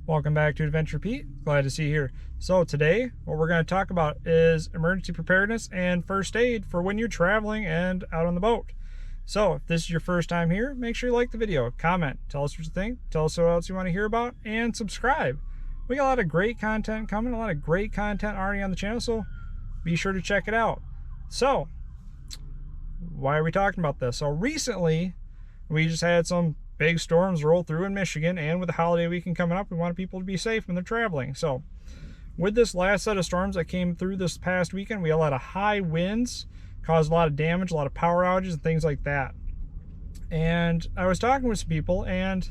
Welcome back to Adventure Pete. Glad to see you here. So today, what we're going to talk about is emergency preparedness and first aid for when you're traveling and out on the boat. So if this is your first time here, make sure you like the video, comment, tell us what you think, tell us what else you want to hear about, and subscribe. We got a lot of great content coming, a lot of great content already on the channel, so be sure to check it out. So, why are we talking about this? So recently, we just had some big storms roll through in Michigan, and with the holiday weekend coming up, we want people to be safe when they're traveling. So with this last set of storms that came through this past weekend, we had a lot of high winds, caused a lot of damage, a lot of power outages and things like that. And I was talking with some people, and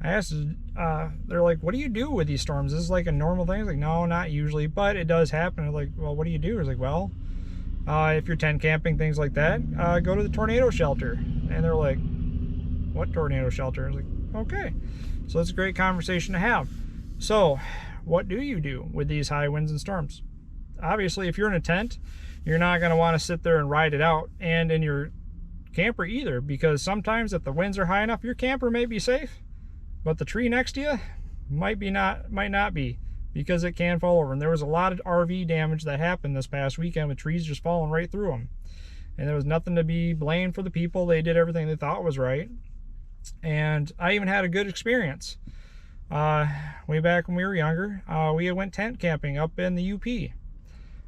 I asked, they're like, what do you do with these storms? Is this like a normal thing? I was like, no, not usually, but it does happen. I'm like, well, what do you do? I was like, well, if you're tent camping, things like that, go to the tornado shelter. And they're like, what tornado shelter? I was like, okay. So that's a great conversation to have. So what do you do with these high winds and storms? Obviously, if you're in a tent, you're not going to want to sit there and ride it out, and in your camper either, because sometimes if the winds are high enough, your camper may be safe, but the tree next to you might not be, because it can fall over. And there was a lot of RV damage that happened this past weekend with trees just falling right through them. And there was nothing to be blamed for the people. They did everything they thought was right. And I even had a good experience. Way back when we were younger, we went tent camping up in the UP.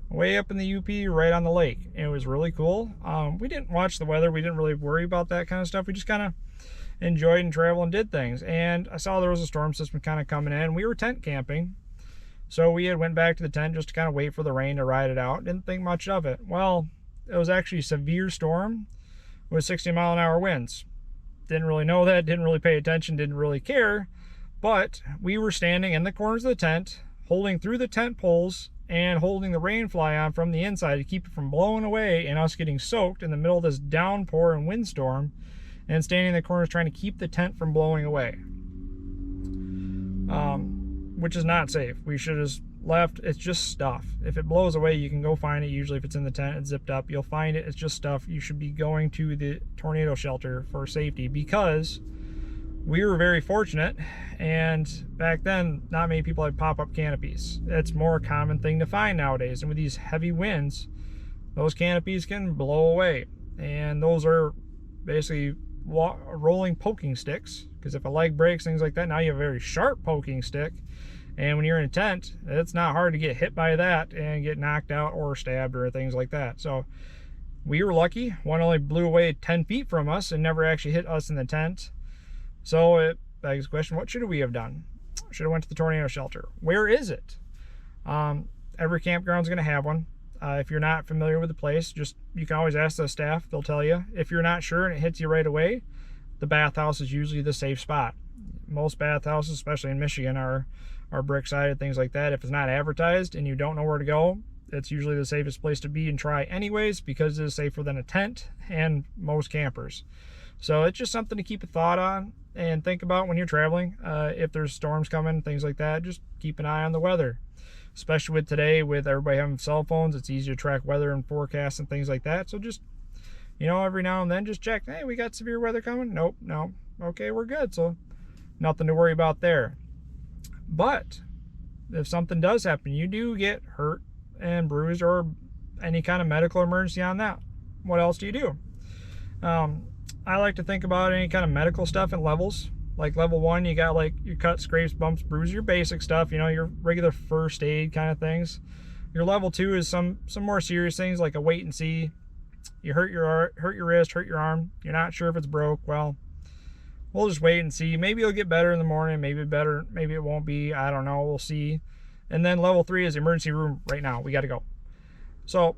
Way up in the UP, right on the lake. It was really cool. We didn't watch the weather. We didn't really worry about that kind of stuff. We just kind of enjoyed and traveled and did things. And I saw there was a storm system kind of coming in. We were tent camping. So we had went back to the tent just to kind of wait for the rain to ride it out. Didn't think much of it. Well, it was actually a severe storm with 60-mile-an-hour winds. Didn't really know that, didn't really pay attention, didn't really care. But we were standing in the corners of the tent, holding through the tent poles and holding the rain fly on from the inside to keep it from blowing away and us getting soaked in the middle of this downpour and windstorm, and standing in the corners trying to keep the tent from blowing away. Which is not safe. We should have left. It's just stuff. If it blows away, you can go find it. Usually if it's in the tent, it's zipped up, you'll find it. It's just stuff. You should be going to the tornado shelter for safety, because we were very fortunate, and back then not many people had pop-up canopies. It's a more common thing to find nowadays, and with these heavy winds, those canopies can blow away. And those are basically rolling poking sticks, because if a leg breaks, things like that, now you have a very sharp poking stick. And when you're in a tent, it's not hard to get hit by that and get knocked out or stabbed or things like that. So we were lucky. One only blew away 10 feet from us and never actually hit us in the tent. So it begs the question, what should we have done? Should have went to the tornado shelter. Where is it? Every campground's going to have one. If you're not familiar with the place, you can always ask the staff. They'll tell you. If you're not sure and it hits you right away, the bathhouse is usually the safe spot. Most bathhouses, especially in Michigan, are brick sided, things like that. If it's not advertised and you don't know where to go, it's usually the safest place to be and try anyways, because it is safer than a tent and most campers. So it's just something to keep a thought on and think about when you're traveling. If there's storms coming, things like that, just keep an eye on the weather. Especially with today, with everybody having cell phones, it's easy to track weather and forecasts and things like that. So just, every now and then just check, hey, we got severe weather coming? Nope, no. Okay, we're good. So nothing to worry about there. But if something does happen, you do get hurt and bruised or any kind of medical emergency on that, what else do you do? I like to think about any kind of medical stuff in levels. Like level 1, you got like your cuts, scrapes, bumps, bruises, your basic stuff, your regular first aid kind of things. Your level 2 is some more serious things, like a wait and see. You hurt your wrist, hurt your arm, you're not sure if it's broke. Well, we'll just wait and see. Maybe it'll get better in the morning, maybe it won't be, I don't know, we'll see. And then level 3 is emergency room right now, we got to go. So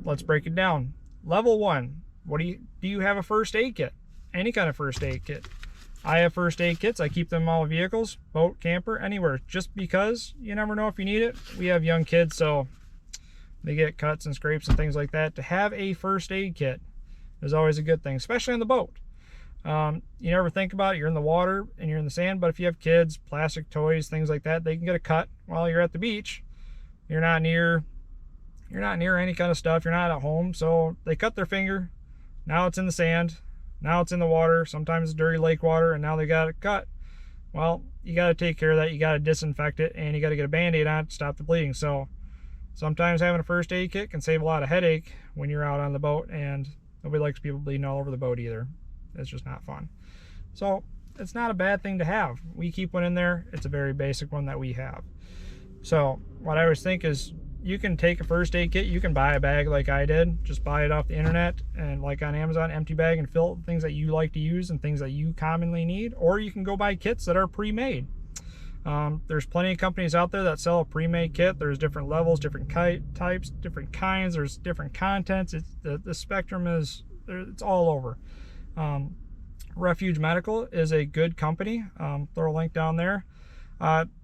let's break it down. Level 1, do you have a first aid kit? Any kind of first aid kit. I have first aid kits. I keep them in all vehicles, boat, camper, anywhere, just because you never know if you need it. We have young kids, so they get cuts and scrapes and things like that. To have a first aid kit is always a good thing, especially on the boat. You never think about it. You're in the water and you're in the sand, but if you have kids, plastic toys, things like that, they can get a cut while you're at the beach. You're not near any kind of stuff. You're not at home, so they cut their finger. Now it's in the sand. Now it's in the water. Sometimes it's dirty lake water, and now they got it cut. Well, you got to take care of that. You got to disinfect it, and you got to get a Band-Aid on it to stop the bleeding. So sometimes having a first aid kit can save a lot of headache when you're out on the boat, and nobody likes people bleeding all over the boat either. It's just not fun. So it's not a bad thing to have. We keep one in there. It's a very basic one that we have. So what I always think is, you can take a first aid kit, you can buy a bag like I did, just buy it off the internet and like on Amazon, empty bag, and fill it with things that you like to use and things that you commonly need. Or you can go buy kits that are pre-made. There's plenty of companies out there that sell a pre-made kit. There's different levels, different types, different kinds, there's different contents. The spectrum is, it's all over. Refuge Medical is a good company. Throw a link down there.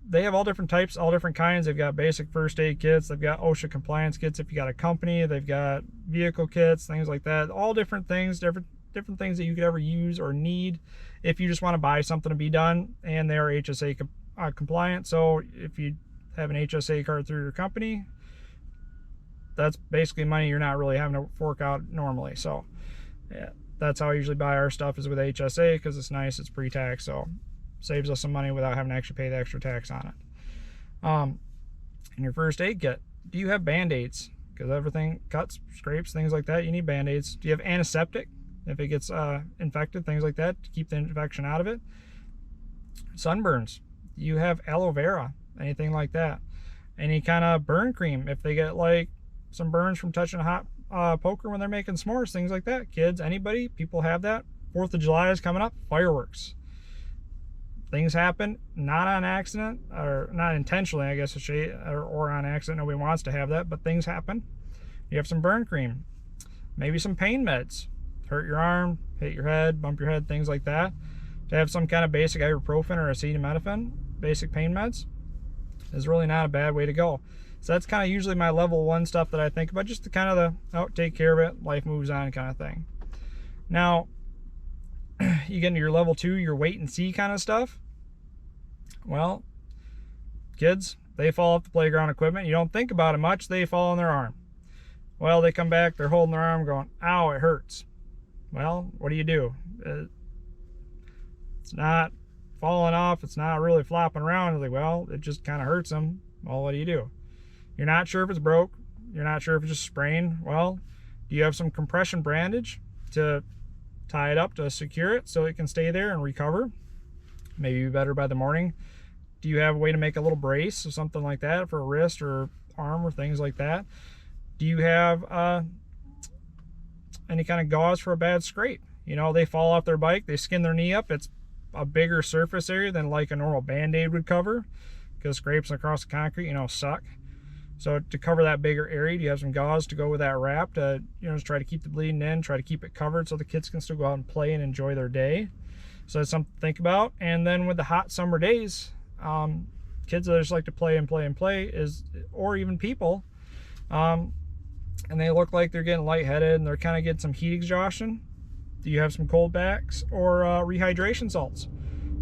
They have all different types, all different kinds. They've got basic first aid kits. They've got OSHA compliance kits if you got a company. They've got vehicle kits, things like that. All different things, different things that you could ever use or need if you just want to buy something to be done. And they are HSA compliant. So if you have an HSA card through your company, that's basically money you're not really having to fork out normally. So yeah, that's how I usually buy our stuff, is with HSA, because it's nice, it's pre-tax. So saves us some money without having to actually pay the extra tax on it. In your first aid kit, do you have Band-Aids? Because everything, cuts, scrapes, things like that, you need Band-Aids. Do you have antiseptic if it gets infected, things like that, to keep the infection out of it? Sunburns, do you have aloe vera, anything like that? Any kind of burn cream if they get like some burns from touching a hot poker when they're making s'mores, things like that. Kids, anybody, people have that. 4th of July is coming up, fireworks. Things happen, not on accident, or not intentionally, I guess, or on accident. Nobody wants to have that, but things happen. You have some burn cream, maybe some pain meds. Hurt your arm, hit your head, bump your head, things like that. To have some kind of basic ibuprofen or acetaminophen, basic pain meds, is really not a bad way to go. So that's kind of usually my level 1 stuff that I think about, just to kind of take care of it, life moves on kind of thing. Now, you get into your level 2, your wait and see kind of stuff. Well, kids, they fall off the playground equipment. You don't think about it much, they fall on their arm. Well, they come back, they're holding their arm going, ow, it hurts. Well, what do? It's not falling off, it's not really flopping around. It's like, well, it just kind of hurts them. Well, what do? You're not sure if it's broke, you're not sure if it's just sprained. Well, do you have some compression bandage to tie it up to secure it so it can stay there and recover? Maybe be better by the morning. Do you have a way to make a little brace or something like that for a wrist or arm or things like that? Do you have any kind of gauze for a bad scrape? You know, they fall off their bike, they skin their knee up. It's a bigger surface area than like a normal Band-Aid would cover, because scrapes across the concrete, suck. So to cover that bigger area, do you have some gauze to go with that wrap to, just try to keep the bleeding in, try to keep it covered so the kids can still go out and play and enjoy their day? So that's something to think about. And then with the hot summer days, kids that just like to play and play and play, or even people, and they look like they're getting lightheaded and they're kind of getting some heat exhaustion. Do you have some cold packs or rehydration salts?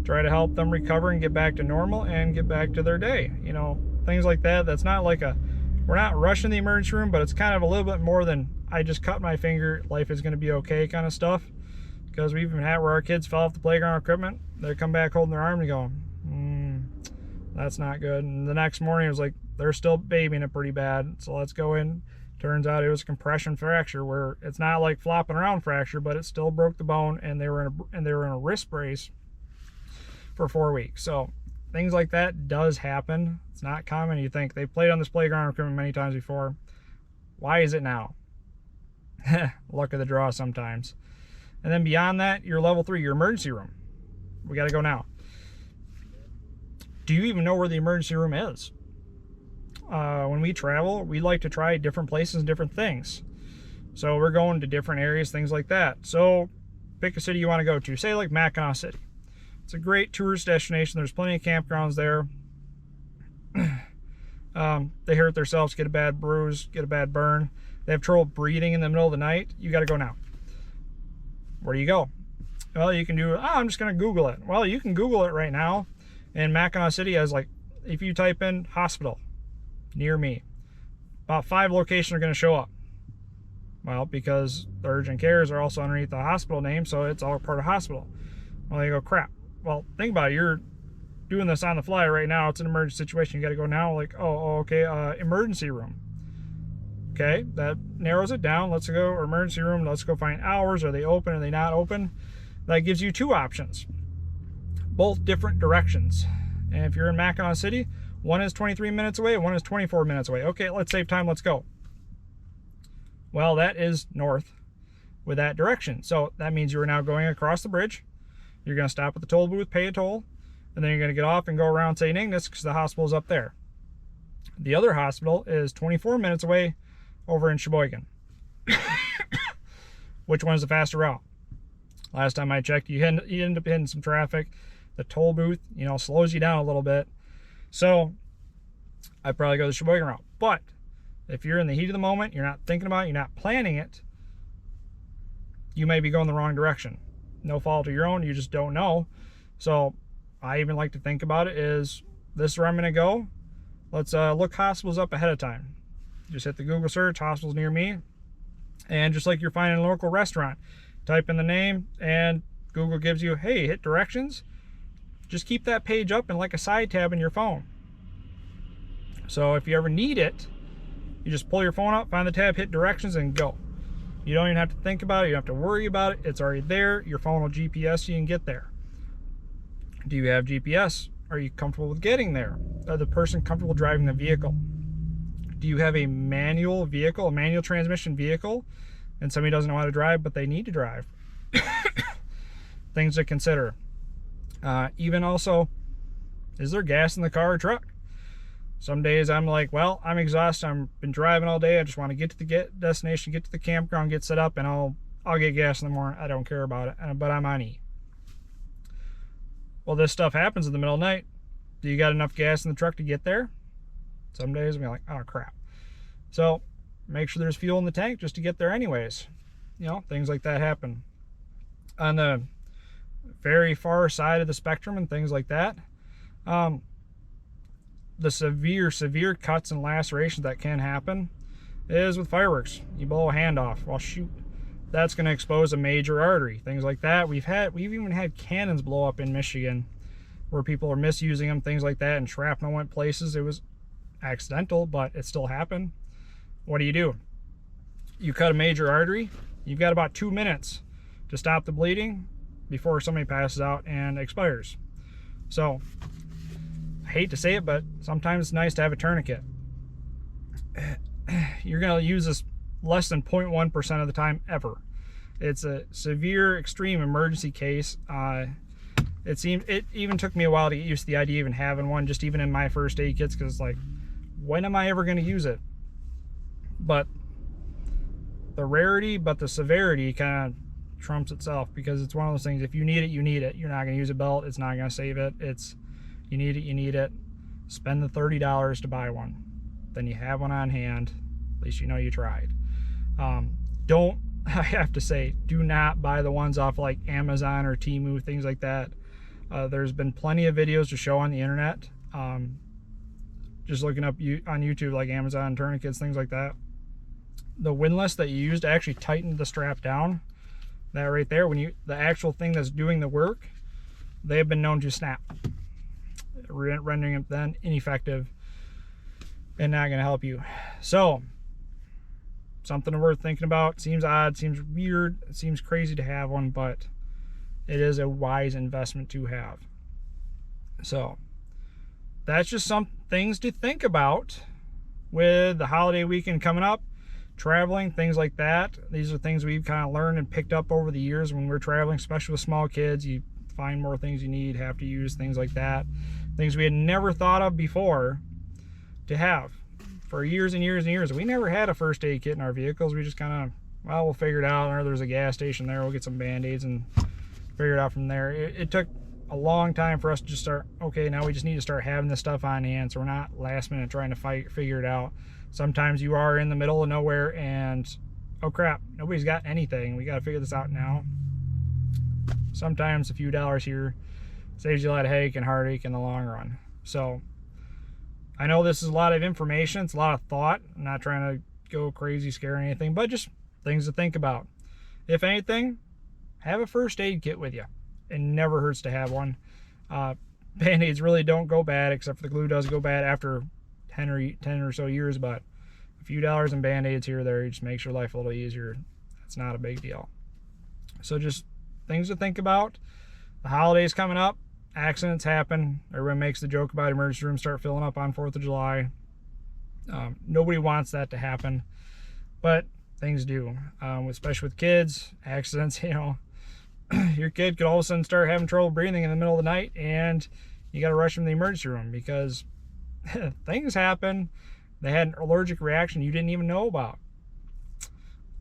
Try to help them recover and get back to normal and get back to their day. Things like that. That's not like we're not rushing the emergency room, but it's kind of a little bit more than I just cut my finger, life is going to be okay kind of stuff. Because we've even had where our kids fell off the playground equipment, they come back holding their arm and go, that's not good. And the next morning it was like, they're still babying it pretty bad, so let's go in. Turns out it was a compression fracture, where it's not like flopping around fracture, but it still broke the bone, and they were in a wrist brace for 4 weeks. So things like that does happen. It's not common. You think they've played on this playground equipment many times before. Why is it now? Luck of the draw sometimes. And then beyond that, your level 3, your emergency room. We got to go now. Do you even know where the emergency room is? When we travel, we like to try different places and different things. So we're going to different areas, things like that. So pick a city you want to go to. Say like Mackinac City. It's a great tourist destination. There's plenty of campgrounds there. They hurt themselves, get a bad bruise, get a bad burn. They have trouble breathing in the middle of the night. You got to go now. Where do you go? Well, you can do, I'm just going to Google it. Well, you can Google it right now. And Mackinac City has, like, if you type in hospital near me, about 5 locations are going to show up. Well, because the urgent cares are also underneath the hospital name, so it's all part of hospital. Well, you go, crap. Well, think about it. You're doing this on the fly right now. It's an emergency situation. You got to go now. Like, okay, emergency room. Okay, that narrows it down. Let's go emergency room. Let's go find hours. Are they open? Are they not open? That gives you two options, both different directions. And if you're in Mackinac City, one is 23 minutes away, one is 24 minutes away. Okay, let's save time. Let's go. Well, that is north with that direction. So that means you are now going across the bridge. You're going to stop at the toll booth, pay a toll, and then you're going to get off and go around St. Ignace because the hospital is up there. The other hospital is 24 minutes away over in Sheboygan. Which one is the faster route? Last time I checked, you end up hitting some traffic. The toll booth, slows you down a little bit. So I'd probably go the Sheboygan route. But if you're in the heat of the moment, you're not thinking about it, you're not planning it, you may be going the wrong direction. No fault of your own, you just don't know. So I even like to think about it is, this is where I'm going to go. Let's look hospitals up ahead of time. Just hit the Google search, hospitals near me. And just like you're finding a local restaurant, type in the name and Google gives you, hey, hit directions. Just keep that page up in like a side tab in your phone. So if you ever need it, you just pull your phone up, find the tab, hit directions, and go. You don't even have to think about it. You don't have to worry about it. It's already there. Your phone will GPS you and get there. Do you have GPS? Are you comfortable with getting there? Are the person comfortable driving the vehicle? Do you have a manual vehicle, a manual transmission vehicle, and somebody doesn't know how to drive, but they need to drive? Things to consider. Even also, is there gas in the car or truck? Some days I'm like, well, I'm exhausted. I've been driving all day. I just want to get to the destination, get to the campground, get set up, and I'll get gas in the morning. I don't care about it, but I'm on E. Well, this stuff happens in the middle of the night. Do you got enough gas in the truck to get there? Some days I'm like, oh crap. So make sure there's fuel in the tank just to get there anyways. Things like that happen. On the very far side of the spectrum and things like that, the severe cuts and lacerations that can happen is with fireworks. You blow a hand off. Well, shoot, that's going to expose a major artery. Things like that. We've even had cannons blow up in Michigan where people are misusing them, things like that, and shrapnel went places. It was accidental, but it still happened. What do? You cut a major artery. You've got about 2 minutes to stop the bleeding before somebody passes out and expires. So I hate to say it, but sometimes it's nice to have a tourniquet. You're going to use this less than 0.1% of the time ever. It's a severe, extreme emergency case. It even took me a while to get used to the idea of even having one, just even in my first aid kits, because it's like, when am I ever going to use it? But the rarity, but the severity kind of trumps itself, because it's one of those things, if you need it, you need it. You're not going to use a belt. It's not going to save it. You need it, you need it. Spend the $30 to buy one. Then you have one on hand. At least you know you tried. I have to say, do not buy the ones off like Amazon or Temu, things like that. There's been plenty of videos to show on the internet. Just looking up on YouTube, like Amazon tourniquets, things like that. The windlass that you use to actually tighten the strap down, that right there, the actual thing that's doing the work, they have been known to snap, rendering it then ineffective and not going to help you. So something worth thinking about. Seems odd, seems weird, it seems crazy to have one, but it is a wise investment to have. So that's just some things to think about with the holiday weekend coming up, traveling, things like that. These are things we've kind of learned and picked up over the years when we're traveling, especially with small kids. You find more things you need, have to use, things like that. Things we had never thought of before to have. For years and years and years, we never had a first aid kit in our vehicles. We just kind of, well, we'll figure it out. Or there's a gas station there, we'll get some band-aids and figure it out from there. It took a long time for us to just start, okay, now we just need to start having this stuff on hand, so we're not last minute trying to figure it out. Sometimes you are in the middle of nowhere and, oh crap, nobody's got anything. We got to figure this out now. Sometimes a few dollars here saves you a lot of headache and heartache in the long run. So I know this is a lot of information, it's a lot of thought. I'm not trying to go crazy, scare anything, but just things to think about. If anything, have a first aid kit with you. It never hurts to have one. Band-Aids really don't go bad, except for the glue does go bad after 10 or so years, but a few dollars in Band-Aids here or there just makes your life a little easier. It's not a big deal. So just things to think about. The holidays coming up, accidents happen. Everyone makes the joke about emergency rooms start filling up on 4th of July. Nobody wants that to happen, but things do, especially with kids. Accidents, you know, your kid could all of a sudden start having trouble breathing in the middle of the night, and you got to rush them to the emergency room because things happen. They had an allergic reaction you didn't even know about.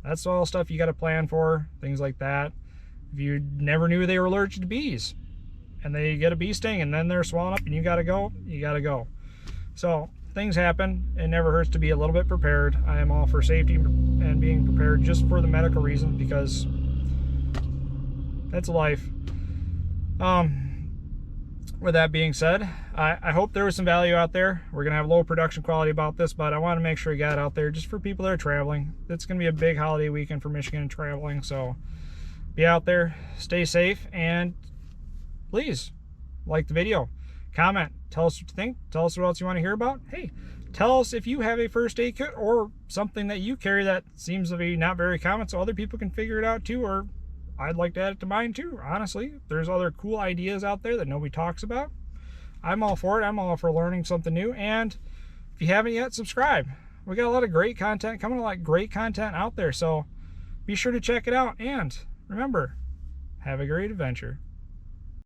That's all stuff you got to plan for, things like that. If you never knew they were allergic to bees and they get a bee sting and then they're swelling up and you got to go, you got to go. So things happen. It never hurts to be a little bit prepared. I am all for safety and being prepared just for the medical reasons, because that's life. With that being said, I hope there was some value out there. We're going to have low production quality about this, but I want to make sure you got it out there just for people that are traveling. It's going to be a big holiday weekend for Michigan and traveling, so be out there, stay safe, and please like the video, comment, tell us what you think, tell us what else you want to hear about. Hey, tell us if you have a first aid kit or something that you carry that seems to be not very common, so other people can figure it out too, or I'd like to add it to mine too, honestly. There's other cool ideas out there that nobody talks about. I'm all for it. I'm all for learning something new. And if you haven't yet, subscribe. We got a lot of great content coming, a lot of great content out there, so be sure to check it out. And remember, have a great adventure.